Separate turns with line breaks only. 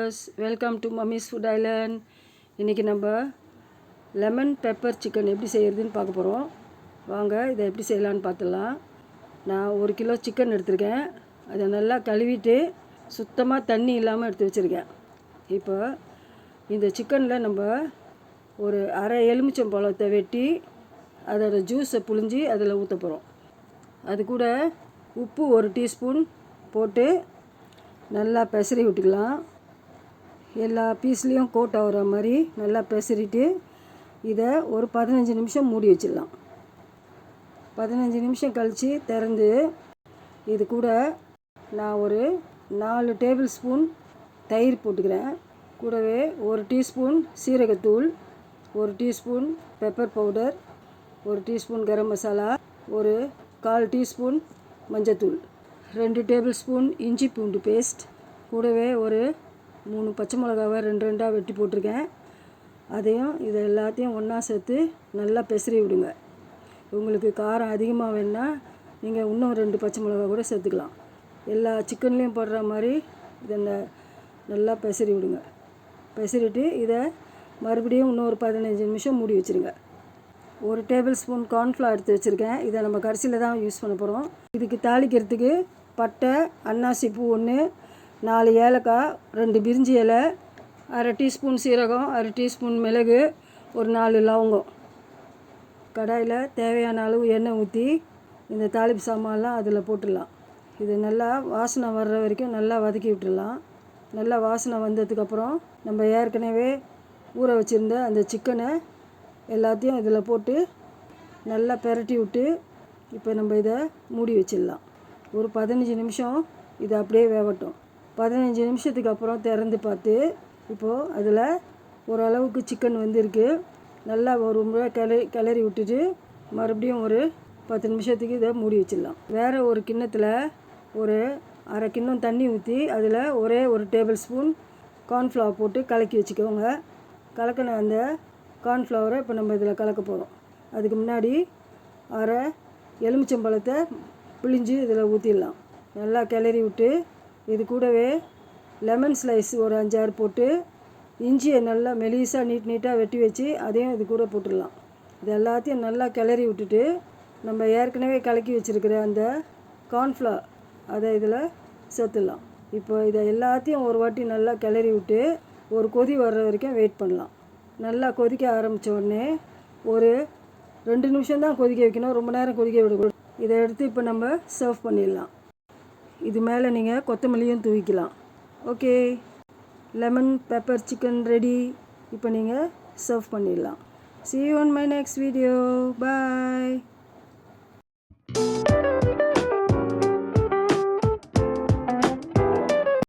Viewers, welcome to mummy's food Island. இன்றைக்கி நம்ம lemon pepper chicken எப்படி செய்கிறதுன்னு பார்க்க போகிறோம். வாங்க இதை எப்படி செய்யலான்னு பார்த்துடலாம். நான் 1 கிலோ சிக்கன் எடுத்திருக்கேன். அதை நல்லா கழுவிட்டு சுத்தமாக தண்ணி இல்லாமல் எடுத்து வச்சுருக்கேன். இப்போ இந்த சிக்கனில் நம்ம ஒரு அரை எலுமிச்சம்பழத்தை வெட்டி அதோட ஜூஸை புழிஞ்சி அதில் ஊற்ற போகிறோம். அது கூட உப்பு 1 டீஸ்பூன் போட்டு நல்லா பெசரி விட்டுக்கலாம். எல்லா பீஸ்லேயும் கோட் ஆகிற மாதிரி நல்லா பெசரிட்டு இதை ஒரு 15 நிமிஷம் மூடி வச்சிடலாம். 15 நிமிஷம் கழித்து திறந்து இது கூட நான் ஒரு 4 டேபிள் ஸ்பூன் தயிர் போட்டுக்கிறேன். கூடவே 1 டீஸ்பூன் சீரகத்தூள், 1 teaspoon pepper powder, 1 teaspoon garam masala, ஒரு 1/4 டீஸ்பூன் மஞ்சத்தூள், 2 டேபிள் ஸ்பூன் இஞ்சி பூண்டு பேஸ்ட், கூடவே ஒரு 3 பச்சை மிளகாவை 2 வெட்டி போட்டிருக்கேன். அதையும் இதை எல்லாத்தையும் ஒன்றா சேர்த்து நல்லா பெசரி விடுங்க. உங்களுக்கு காரம் அதிகமாக வேணுன்னா நீங்கள் இன்னும் 2 பச்சை மிளகா கூட சேர்த்துக்கலாம். எல்லா சிக்கன்லேயும் போடுற மாதிரி இதை நல்லா பெசரி விடுங்க. பெசரிட்டு இதை மறுபடியும் இன்னொரு 15 நிமிஷம் மூடி வச்சுருங்க. 1 டேபிள் ஸ்பூன் கார்ன்ஃப்ளவர் எடுத்து வச்சுருக்கேன். இதை நம்ம கடைசியில் தான் யூஸ் பண்ண போகிறோம். இதுக்கு தாளிக்கிறதுக்கு பட்டை, அன்னாசி பூ 1, 4 ஏலக்காய், 2 பிரிஞ்சி இலை, அரை டீஸ்பூன் சீரகம், அரை டீஸ்பூன் மிளகு, ஒரு 4 லவங்கம். கடாயில் தேவையான அளவு எண்ணெய் ஊற்றி இந்த தாளிப்பு சாமான்லாம் அதில் போட்டுடலாம். இது நல்லா வாசனை வர்ற வரைக்கும் நல்லா வதக்கி விட்டுடலாம். நல்லா வாசனை வந்ததுக்கப்புறம் நம்ம ஏற்கனவே ஊற வச்சுருந்த அந்த சிக்கனை எல்லாத்தையும் இதில் போட்டு நல்லா பெரட்டி விட்டு இப்போ நம்ம இதை மூடி வச்சிடலாம். ஒரு 15 நிமிஷம் இதை அப்படியே வேகட்டும். 15 நிமிஷத்துக்கு அப்புறம் திறந்து பார்த்து இப்போது அதில் ஓரளவுக்கு சிக்கன் வந்திருக்கு. நல்லா ஒரு முறை கிளறி விட்டுட்டு மறுபடியும் ஒரு 10 நிமிஷத்துக்கு இதை மூடி வச்சிடலாம். வேறு ஒரு கிண்ணத்தில் ஒரு அரை கிண்ணம் தண்ணி ஊற்றி அதில் ஒரே 1 டேபிள் ஸ்பூன் கார்ன்ஃப்ளவர் போட்டு கலக்கி வச்சுக்கோங்க. கலக்கின அந்த கார்ன்ஃப்ளவரை இப்போ நம்ம இதில் கலக்க போகிறோம். அதுக்கு முன்னாடி அரை எலுமிச்சம்பழத்தை பிழிஞ்சு இதில் ஊற்றிடலாம். நல்லா கிளறி விட்டு இது கூடவே லெமன் ஸ்லைஸ் ஒரு 5-6 போட்டு இஞ்சியை நல்லா மெலிசாக நீட்டாக வெட்டி வச்சு அதையும் இது கூட போட்டுடலாம். இது எல்லாத்தையும் நல்லா கிளறி விட்டுட்டு நம்ம ஏற்கனவே கலக்கி வச்சுருக்கிற அந்த கார்ன்ஃப்ளவர் அதை இதில் சேர்த்துடலாம். இப்போ இதை எல்லாத்தையும் ஒரு வாட்டி நல்லா கிளறி விட்டு ஒரு கொதி வர்ற வரைக்கும் வெயிட் பண்ணலாம். நல்லா கொதிக்க ஆரம்பித்த உடனே ஒரு 2 நிமிஷம் தான் கொதிக்க வைக்கணும், ரொம்ப நேரம் கொதிக்க விடக்கூடாது. இதை எடுத்து இப்போ நம்ம சர்வ் பண்ணிடலாம். இது மேலே நீங்கள் கொத்தமல்லியும் தூவிக்கலாம். Okay, lemon pepper chicken ready. இப்போ நீங்கள் சர்வ் பண்ணிடலாம். See you on my next video. Bye.